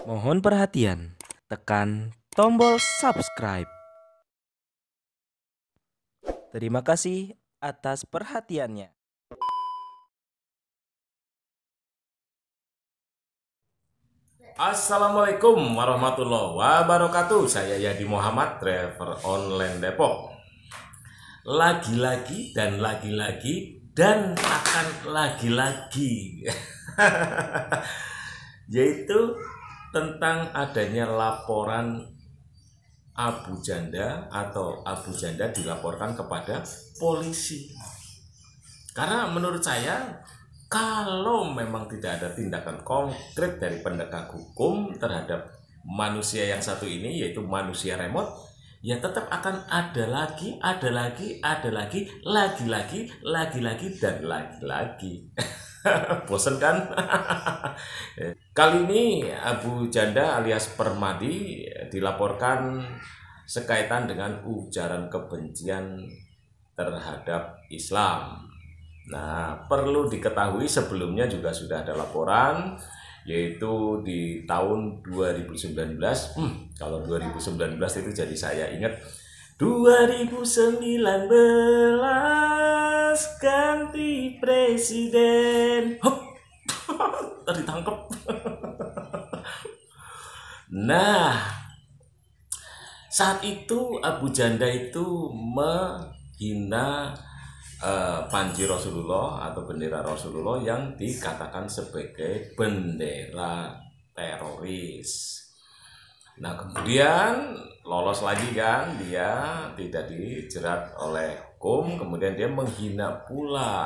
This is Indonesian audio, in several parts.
Mohon perhatian, tekan tombol subscribe. Terima kasih atas perhatiannya. Assalamualaikum warahmatullahi wabarakatuh. Saya Yadi Muhammad, driver online Depok. Lagi-lagi dan lagi-lagi dan akan lagi-lagi yaitu tentang adanya laporan Abu Janda atau Abu Janda dilaporkan kepada polisi. Karena menurut saya, kalau memang tidak ada tindakan konkret dari penegak hukum terhadap manusia yang satu ini, yaitu manusia remote, ya tetap akan ada lagi, lagi-lagi, dan lagi-lagi. Bosen kan? Kali ini Abu Janda alias Permadi dilaporkan sekaitan dengan ujaran kebencian terhadap Islam. Nah, perlu diketahui sebelumnya juga sudah ada laporan, yaitu di tahun 2019. Kalau 2019 itu jadi saya ingat 2019 ganti presiden. Hup, ditangkap. Nah, saat itu Abu Janda itu menghina panji Rasulullah atau bendera Rasulullah yang dikatakan sebagai bendera teroris. Nah, kemudian lolos lagi kan, dia tidak dijerat oleh hukum, kemudian dia menghina pula,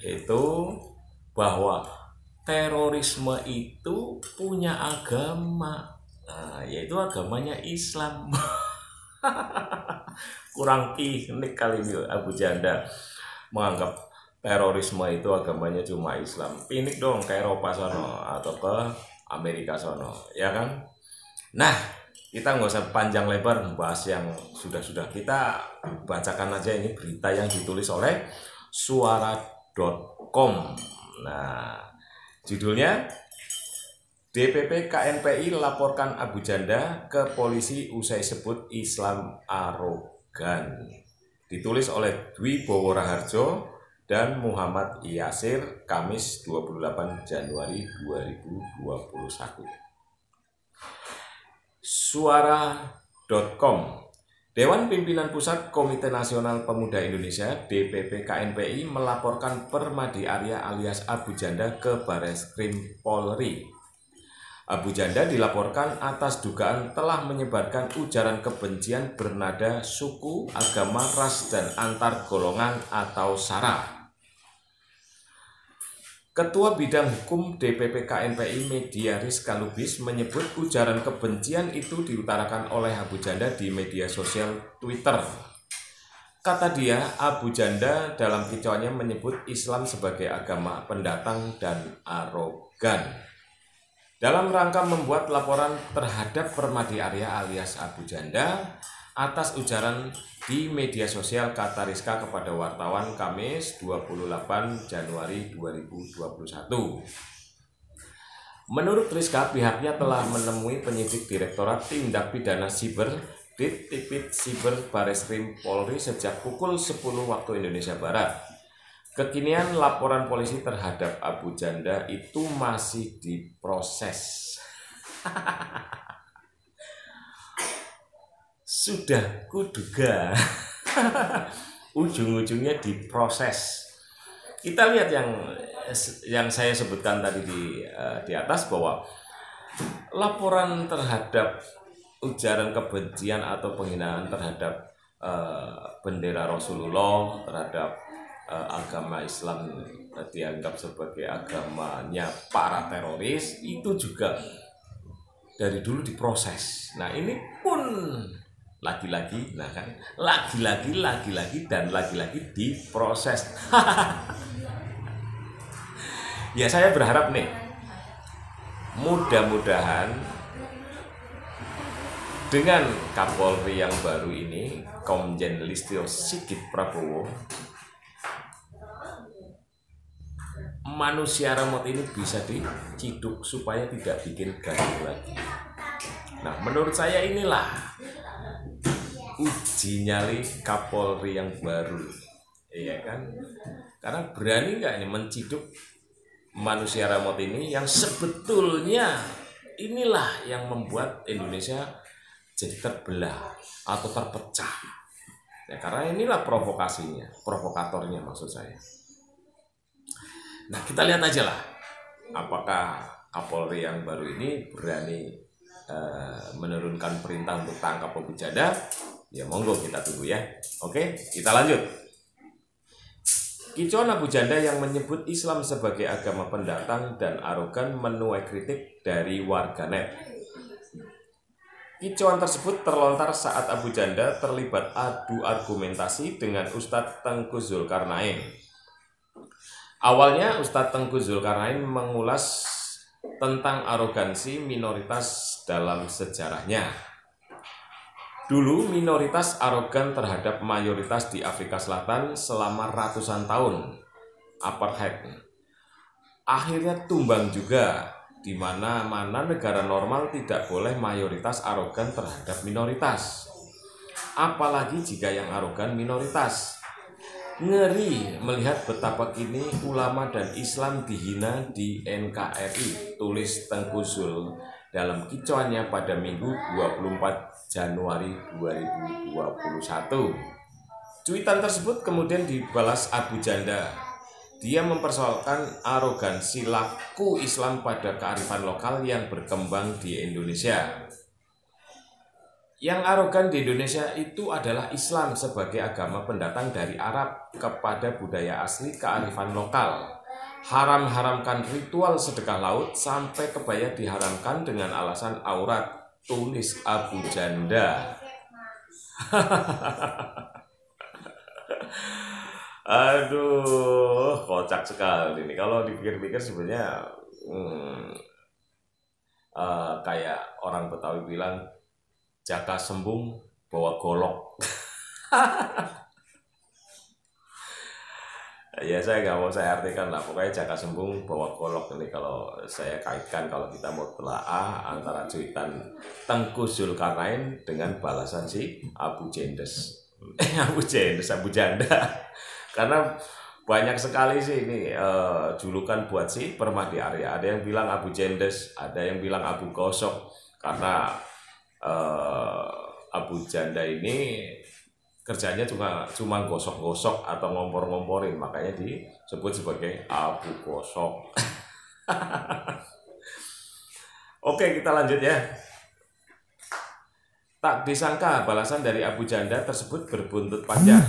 yaitu bahwa terorisme itu punya agama, yaitu agamanya Islam. Kurang piknik kali ini Abu Janda menganggap terorisme itu agamanya cuma Islam. Piknik dong ke Eropa sono atau ke Amerika sono, ya kan? Nah, kita nggak usah panjang lebar membahas yang sudah-sudah. Kita bacakan aja ini berita yang ditulis oleh suara.com. Nah, judulnya DPP KNPI laporkan Abu Janda ke polisi usai sebut Islam arogan. Ditulis oleh Dwi Bowo Raharjo dan Muhammad Yasir, Kamis 28 Januari 2021. Suara.com. Dewan Pimpinan Pusat Komite Nasional Pemuda Indonesia DPP KNPI melaporkan Permadi Arya alias Abu Janda ke Bareskrim Polri. Abu Janda dilaporkan atas dugaan telah menyebarkan ujaran kebencian bernada suku, agama, ras, dan antar golongan atau SARA. Ketua Bidang Hukum DPP KNPI Media Rizka Lubis menyebut ujaran kebencian itu diutarakan oleh Abu Janda di media sosial Twitter. Kata dia, Abu Janda dalam kicauannya menyebut Islam sebagai agama pendatang dan arogan. Dalam rangka membuat laporan terhadap Permadi Arya alias Abu Janda atas ujaran di media sosial, kata Rizka kepada wartawan Kamis 28 Januari 2021. Menurut Rizka, pihaknya telah menemui penyidik Direktorat Tindak Pidana Siber Ditpid Siber Bareskrim Polri sejak pukul 10 waktu Indonesia Barat. Kekinian laporan polisi terhadap Abu Janda itu masih diproses. Sudah kuduga. Ujung-ujungnya diproses. Kita lihat yang saya sebutkan tadi di atas, bahwa laporan terhadap ujaran kebencian atau penghinaan terhadap bendera Rasulullah, terhadap agama Islam dianggap sebagai agamanya para teroris, itu juga dari dulu diproses. Nah, ini pun lagi-lagi dan lagi-lagi diproses. Ya, saya berharap nih, mudah-mudahan dengan Kapolri yang baru ini, Komjen Listio Sigit Prabowo, manusia remote ini bisa diciduk supaya tidak bikin gaduh lagi. Nah, menurut saya inilah uji nyali Kapolri yang baru, iya kan? Karena berani nggak nih menciduk manusia remote ini yang sebetulnya inilah yang membuat Indonesia jadi terbelah atau terpecah. Ya, karena inilah provokasinya, provokatornya maksud saya. Nah, kita lihat aja lah apakah Kapolri yang baru ini berani menurunkan perintah untuk tangkap Abu Janda. Ya monggo kita tunggu ya. Oke, kita lanjut. Kicauan Abu Janda yang menyebut Islam sebagai agama pendatang dan arogan menuai kritik dari warganet. Kicauan tersebut terlontar saat Abu Janda terlibat adu argumentasi dengan Ustadz Tengku Zulkarnain. Awalnya Ustadz Tengku Zulkarnain mengulas tentang arogansi minoritas dalam sejarahnya. Dulu minoritas arogan terhadap mayoritas di Afrika Selatan selama ratusan tahun. Apartheid akhirnya tumbang juga, di mana-mana negara normal tidak boleh mayoritas arogan terhadap minoritas. Apalagi jika yang arogan minoritas. Ngeri melihat betapa kini ulama dan Islam dihina di NKRI, tulis Tengku Zul dalam kicauannya pada Minggu 24 Januari 2021. Cuitan tersebut kemudian dibalas Abu Janda. Dia mempersoalkan arogansi laku Islam pada kearifan lokal yang berkembang di Indonesia. Yang arogan di Indonesia itu adalah Islam sebagai agama pendatang dari Arab kepada budaya asli kearifan lokal. Haram-haramkan ritual sedekah laut sampai kebaya diharamkan dengan alasan aurat, tulis Abu Janda. Aduh, kocak sekali ini. Kalau dipikir-pikir sebenarnya kayak orang Betawi bilang, jaka sembung bawa golok. Ya saya nggak mau saya artikan lah, pokoknya jaka sembung bawa golok ini kalau saya kaitkan, kalau kita mau telaah antara cuitan Tengku Zulkarnain dengan balasan si Abu Jendes. Abu Janda. Karena banyak sekali sih ini julukan buat si Permadi Arya. Ada yang bilang Abu Jendes, ada yang bilang Abu Gosok, karena Abu Janda ini kerjanya cuma gosok-gosok atau ngompor-ngomporin, makanya disebut sebagai Abu Gosok. Oke, kita lanjut ya. Tak disangka balasan dari Abu Janda tersebut berbuntut panjang.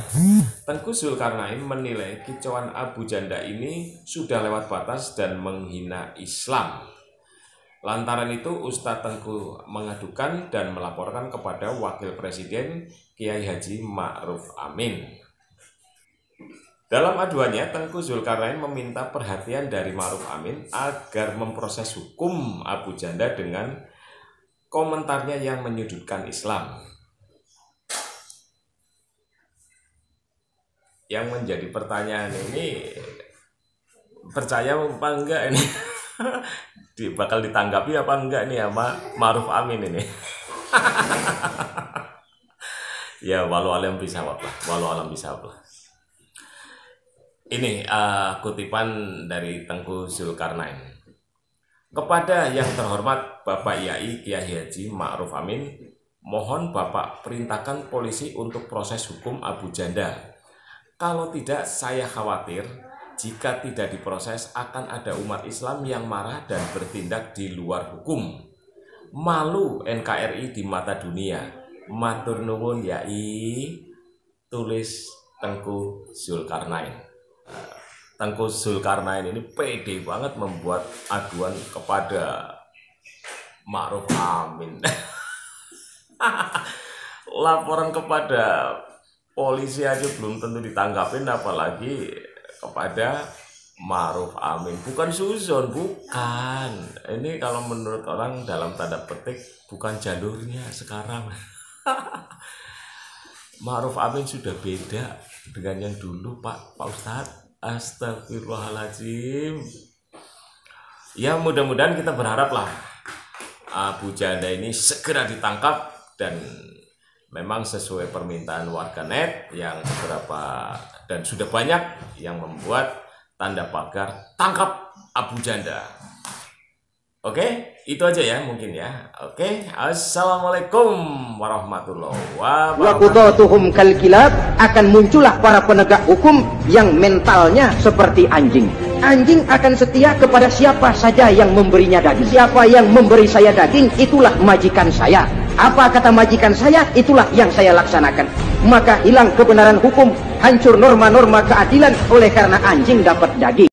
Tengku Zulkarnain menilai kicauan Abu Janda ini sudah lewat batas dan menghina Islam. Lantaran itu Ustadz Tengku mengadukan dan melaporkan kepada Wakil Presiden Kiai Haji Ma'ruf Amin. Dalam aduannya, Tengku Zulkarnain meminta perhatian dari Ma'ruf Amin agar memproses hukum Abu Janda dengan komentarnya yang menyudutkan Islam. Yang menjadi pertanyaan ini, percaya apa enggak ini? Bakal ditanggapi apa enggak nih sama Ma'ruf Amin ini? Ya walau alam bisawab lah, walau alam bisawab lah. Ini kutipan dari Tengku Zulkarnain. Kepada yang terhormat Bapak Yai Kiai Haji Ma'ruf Amin, mohon Bapak perintahkan polisi untuk proses hukum Abu Janda. Kalau tidak, saya khawatir jika tidak diproses akan ada umat Islam yang marah dan bertindak di luar hukum. Malu NKRI di mata dunia. Matur nuwun Yai, tulis Tengku Zulkarnain. Tengku Zulkarnain ini pede banget membuat aduan kepada Ma'ruf Amin. Laporan kepada polisi aja belum tentu ditanggapin, apalagi kepada Ma'ruf Amin. Bukan suzon, bukan. Ini kalau menurut orang dalam tanda petik bukan jalurnya sekarang. Ma'ruf Amin sudah beda dengan yang dulu Pak Ustadz. Astagfirullahaladzim. Ya mudah-mudahan kita berharaplah Abu Janda ini segera ditangkap, dan memang sesuai permintaan warganet yang beberapa dan sudah banyak yang membuat tanda pagar tangkap Abu Janda. Oke, itu aja ya mungkin ya. Oke, assalamualaikum warahmatullahi wabarakatuh. Akan muncullah para penegak hukum yang mentalnya seperti anjing. Anjing akan setia kepada siapa saja yang memberinya daging. Siapa yang memberi saya daging, itulah majikan saya. Apa kata majikan saya, itulah yang saya laksanakan. Maka hilang kebenaran hukum, hancur norma-norma keadilan oleh karena anjing dapat daging.